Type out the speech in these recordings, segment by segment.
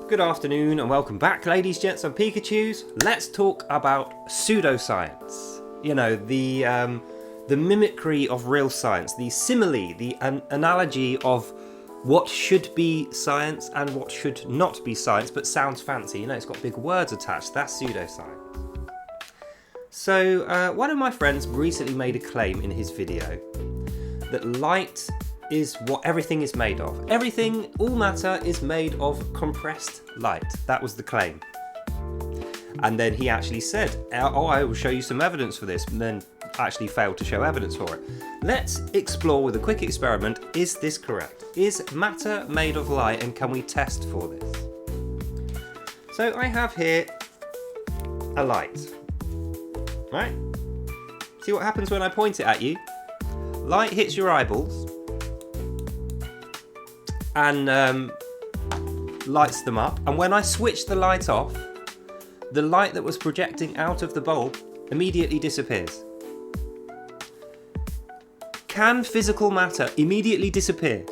Good afternoon and welcome back, ladies, gents and Pikachus. Let's talk about pseudoscience. You know, the mimicry of real science, the simile, the analogy of what should be science and what should not be science, but sounds fancy. You know, it's got big words attached. That's pseudoscience. So, one of my friends recently made a claim in his video that light is what everything is made of. Everything, all matter is made of compressed light. That was the claim. And then he actually said, oh, I will show you some evidence for this, and then actually failed to show evidence for it. Let's explore with a quick experiment, is this correct? Is matter made of light, and can we test for this? So I have here a light, right? See what happens when I point it at you? Light hits your eyeballs and lights them up, and when I switch the light off, the light that was projecting out of the bulb immediately disappears. Can physical matter immediately disappear?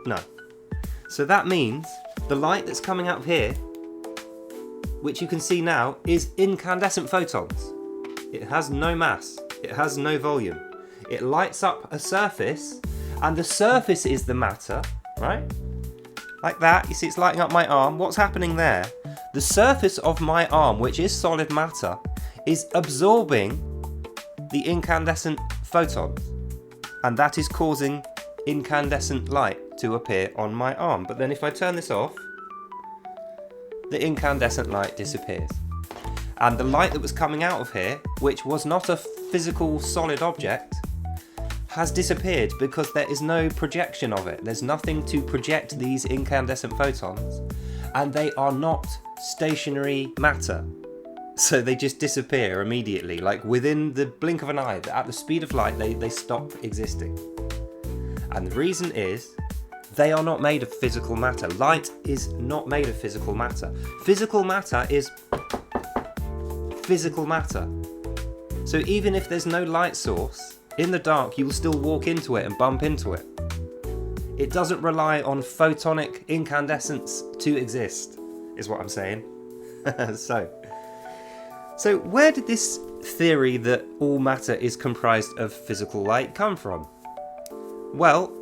No. So that means the light that's coming out of here, which you can see now, is incandescent photons. It has no mass, it has no volume. It lights up a surface, and the surface is the matter, right? Like that, you see it's lighting up my arm. What's happening there? The surface of my arm, which is solid matter, is absorbing the incandescent photons, and that is causing incandescent light to appear on my arm. But then if I turn this off, the incandescent light disappears. And the light that was coming out of here, which was not a physical solid object, has disappeared because there is no projection of it. There's nothing to project these incandescent photons, and they are not stationary matter. So they just disappear immediately, like within the blink of an eye. At the speed of light, they stop existing. And the reason is, they are not made of physical matter. Light is not made of physical matter. Physical matter is physical matter. So even if there's no light source, in the dark you will still walk into it and bump into it. It doesn't rely on photonic incandescence to exist, is what I'm saying. So where did this theory that all matter is comprised of physical light come from? Well,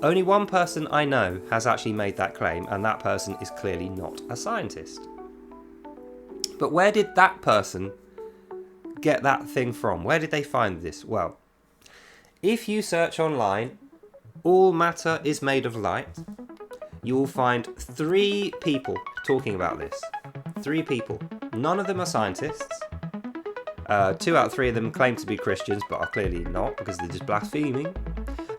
only one person I know has actually made that claim, and that person is clearly not a scientist. But where did that person get that thing from? Where did they find this? Well, if you search online, all matter is made of light, you will find 3 people talking about this. 3 people. None of them are scientists. 2 out of 3 of them claim to be Christians, but are clearly not because they're just blaspheming.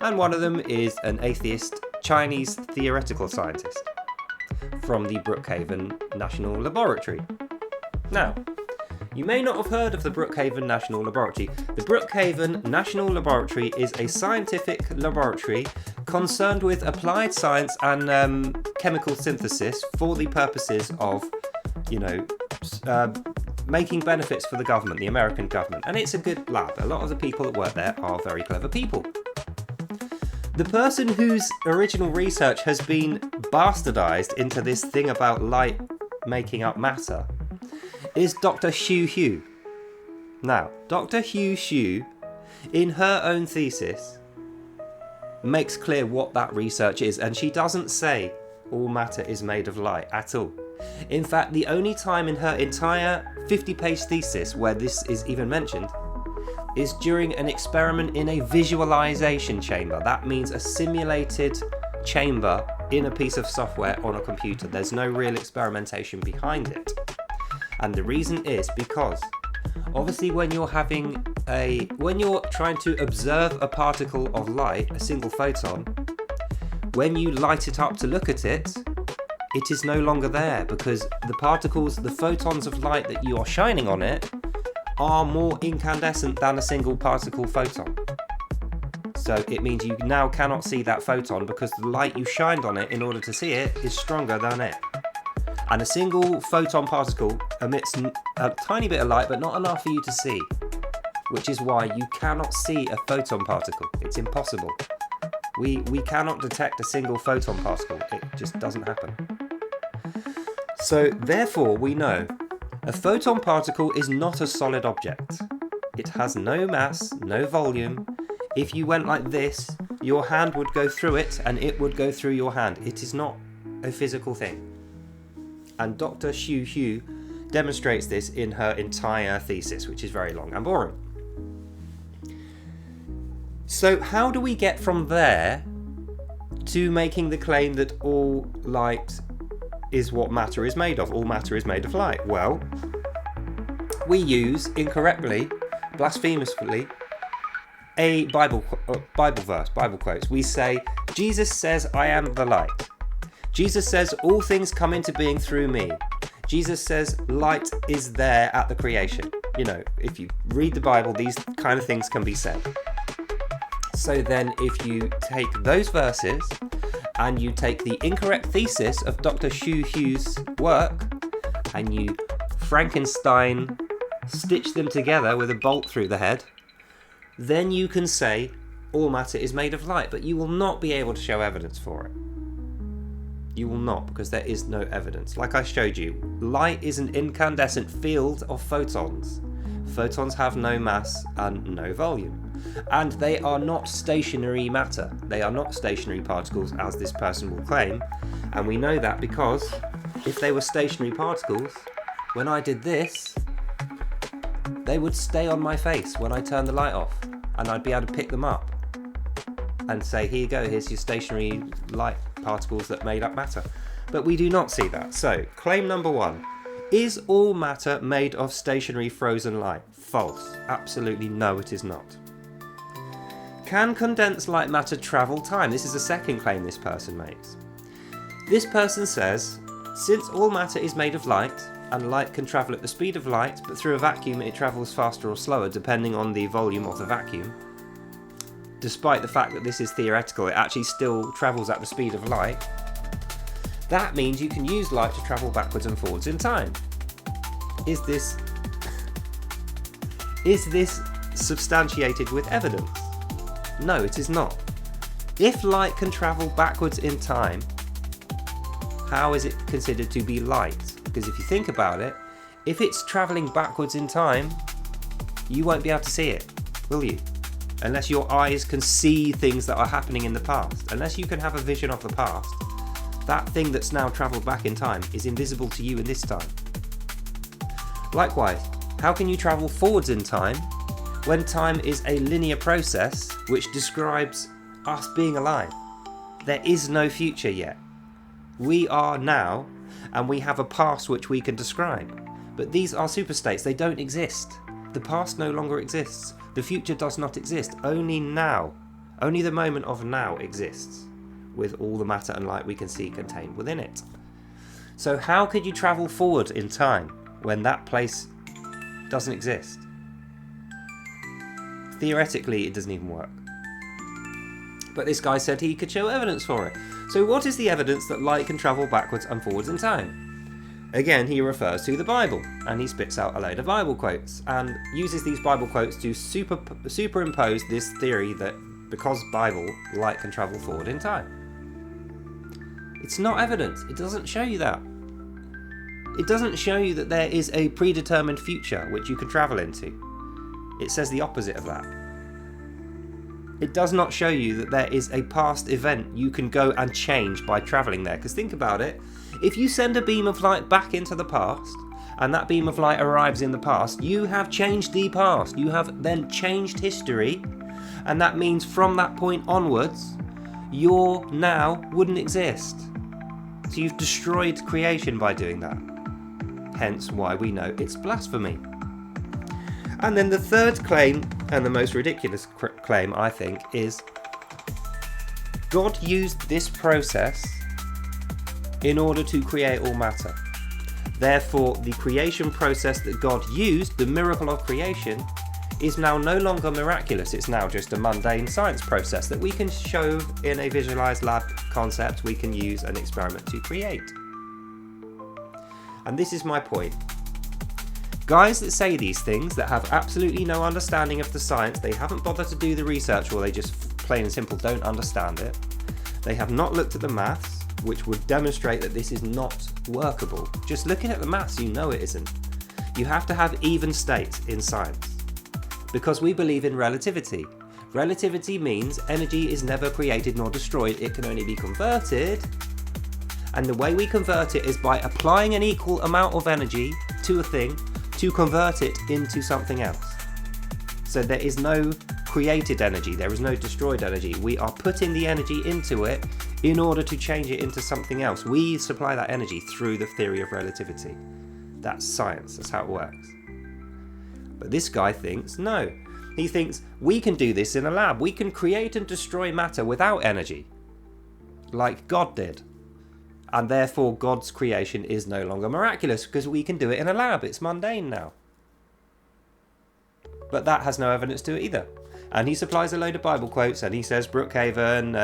And one of them is an atheist Chinese theoretical scientist from the Brookhaven National Laboratory. Now, you may not have heard of the Brookhaven National Laboratory. The Brookhaven National Laboratory is a scientific laboratory concerned with applied science and chemical synthesis for the purposes of, making benefits for the government, the American government. And it's a good lab. A lot of the people that work there are very clever people. The person whose original research has been bastardized into this thing about light making up matter is Dr. Xu. Now, Dr. Xu, in her own thesis, makes clear what that research is, and she doesn't say all matter is made of light at all. In fact, the only time in her entire 50-page thesis where this is even mentioned is during an experiment in a visualization chamber. That means a simulated chamber in a piece of software on a computer. There's no real experimentation behind it. And the reason is because obviously when you're trying to observe a particle of light, a single photon, when you light it up to look at it, it is no longer there because the photons of light that you are shining on it are more incandescent than a single particle photon. So it means you now cannot see that photon because the light you shined on it in order to see it is stronger than it. And a single photon particle emits a tiny bit of light, but not enough for you to see, which is why you cannot see a photon particle. It's impossible. We cannot detect a single photon particle. It just doesn't happen. So therefore we know a photon particle is not a solid object. It has no mass, no volume. If you went like this, your hand would go through it and it would go through your hand. It is not a physical thing. And Dr. Xu demonstrates this in her entire thesis, which is very long and boring. So how do we get from there to making the claim that all light is what matter is made of? All matter is made of light. Well, we use, incorrectly, blasphemously, a Bible verse, Bible quotes. We say, Jesus says, I am the light. Jesus says, all things come into being through me. Jesus says, light is there at the creation. You know, if you read the Bible, these kind of things can be said. So then if you take those verses and you take the incorrect thesis of Dr. Xu work and you Frankenstein stitch them together with a bolt through the head, then you can say all matter is made of light, but you will not be able to show evidence for it. You will not, because there is no evidence. Like I showed you, light is an incandescent field of photons. Photons have no mass and no volume. And they are not stationary matter. They are not stationary particles, as this person will claim. And we know that because if they were stationary particles, when I did this, they would stay on my face when I turned the light off. And I'd be able to pick them up and say, here you go, here's your stationary light particles that made up matter. But we do not see that. So, claim number 1. Is all matter made of stationary frozen light? False. Absolutely no, it is not. Can condensed light matter travel time? This is the second claim this person makes. This person says, since all matter is made of light, and light can travel at the speed of light, but through a vacuum it travels faster or slower depending on the volume of the vacuum, despite the fact that this is theoretical, it actually still travels at the speed of light, that means you can use light to travel backwards and forwards in time. Is this substantiated with evidence? No, it is not. If light can travel backwards in time, how is it considered to be light? Because if you think about it, if it's travelling backwards in time, you won't be able to see it, will you? Unless your eyes can see things that are happening in the past. Unless you can have a vision of the past, that thing that's now travelled back in time is invisible to you in this time. Likewise, how can you travel forwards in time when time is a linear process which describes us being alive? There is no future yet. We are now, and we have a past which we can describe. But these are superstates, they don't exist. The past no longer exists. The future does not exist. Only now, only the moment of now exists, with all the matter and light we can see contained within it. So how could you travel forward in time when that place doesn't exist? Theoretically, it doesn't even work. But this guy said he could show evidence for it. So what is the evidence that light can travel backwards and forwards in time? Again, he refers to the Bible, and he spits out a load of Bible quotes, and uses these Bible quotes to superimpose this theory that because Bible, light can travel forward in time. It's not evidence. It doesn't show you that. It doesn't show you that there is a predetermined future which you can travel into. It says the opposite of that. It does not show you that there is a past event you can go and change by travelling there. Because think about it, if you send a beam of light back into the past, and that beam of light arrives in the past, you have changed the past. You have then changed history, and that means from that point onwards, your now wouldn't exist. So you've destroyed creation by doing that. Hence why we know it's blasphemy. And then the third claim, and the most ridiculous claim I think, is God used this process in order to create all matter. Therefore, the creation process that God used, the miracle of creation, is now no longer miraculous. It's now just a mundane science process that we can show in a visualized lab concept we can use an experiment to create. And this is my point. Guys that say these things that have absolutely no understanding of the science, they haven't bothered to do the research, or they just plain and simple don't understand it. They have not looked at the maths, which would demonstrate that this is not workable. Just looking at the maths, you know it isn't. You have to have even states in science, because we believe in relativity. Relativity means energy is never created nor destroyed, it can only be converted. And the way we convert it is by applying an equal amount of energy to a thing to convert it into something else. So there is no created energy, there is no destroyed energy. We are putting the energy into it in order to change it into something else. We supply that energy through the theory of relativity. That's science, that's how it works. But this guy thinks, no. He thinks we can do this in a lab. We can create and destroy matter without energy, like God did. And therefore God's creation is no longer miraculous because we can do it in a lab. It's mundane now. But that has no evidence to it either. And he supplies a load of Bible quotes and he says Brookhaven,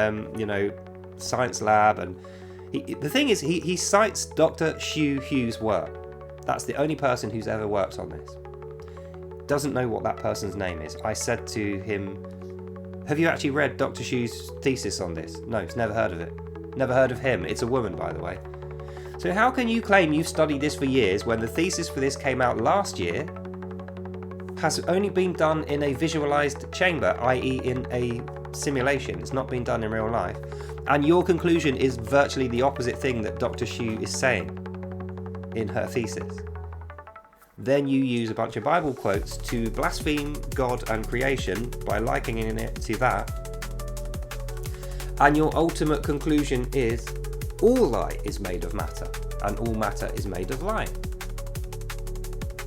science lab. And the thing is, he cites Dr. Hugh Hughes' work. That's the only person who's ever worked on this. Doesn't know what that person's name is. I said to him, have you actually read Dr. Hughes' thesis on this? No, he's never heard of it. Never heard of him. It's a woman, by the way. So how can you claim you've studied this for years when the thesis for this came out last year, has only been done in a visualized chamber, i.e. in a simulation? It's not been done in real life. And your conclusion is virtually the opposite thing that Dr. Hugh is saying in her thesis. Then you use a bunch of Bible quotes to blaspheme God and creation by likening it to that. And your ultimate conclusion is all light is made of matter and all matter is made of light.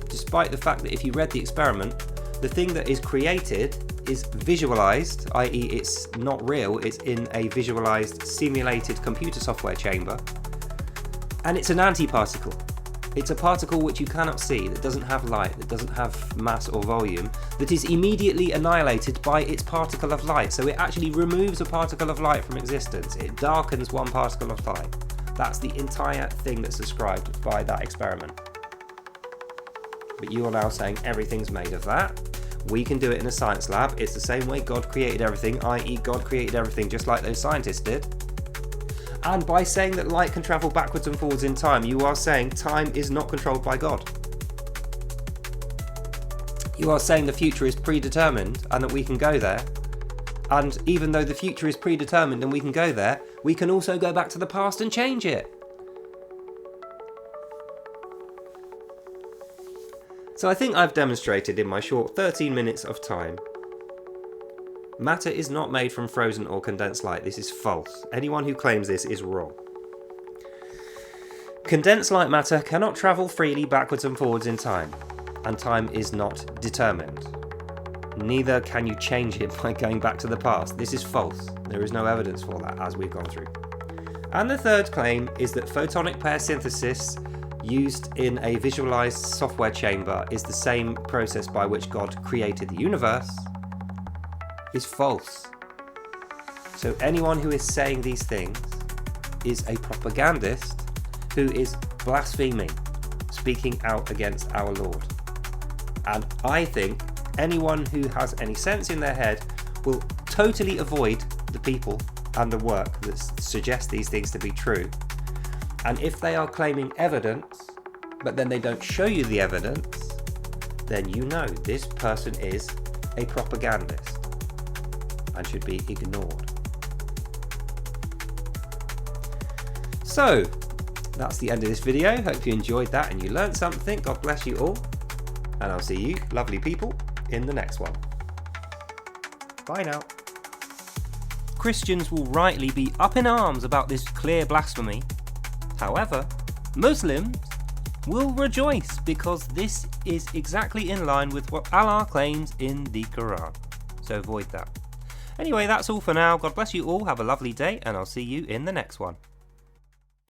Despite the fact that if you read the experiment, the thing that is created is visualized, i.e. it's not real, it's in a visualized simulated computer software chamber, and it's an antiparticle. It's a particle which you cannot see, that doesn't have light, that doesn't have mass or volume, that is immediately annihilated by its particle of light. So it actually removes a particle of light from existence. It darkens one particle of light. That's the entire thing that's described by that experiment. But you are now saying everything's made of that. We can do it in a science lab. It's the same way God created everything, i.e. God created everything just like those scientists did. And by saying that light can travel backwards and forwards in time, you are saying time is not controlled by God. You are saying the future is predetermined and that we can go there. And even though the future is predetermined and we can go there, we can also go back to the past and change it. So I think I've demonstrated in my short 13 minutes of time, matter is not made from frozen or condensed light. This is false. Anyone who claims this is wrong. Condensed light matter cannot travel freely backwards and forwards in time, and time is not determined. Neither can you change it by going back to the past. This is false. There is no evidence for that, as we've gone through. And the third claim is that photonic pair synthesis used in a visualized software chamber is the same process by which God created the universe, is false. So anyone who is saying these things is a propagandist who is blaspheming, speaking out against our Lord. And I think anyone who has any sense in their head will totally avoid the people and the work that suggest these things to be true. And if they are claiming evidence, but then they don't show you the evidence, then you know this person is a propagandist and should be ignored. So, that's the end of this video. Hope you enjoyed that and you learned something. God bless you all. And I'll see you, lovely people, in the next one. Bye now. Christians will rightly be up in arms about this clear blasphemy. However, Muslims will rejoice because this is exactly in line with what Allah claims in the Quran. So avoid that. Anyway, that's all for now. God bless you all. Have a lovely day and I'll see you in the next one.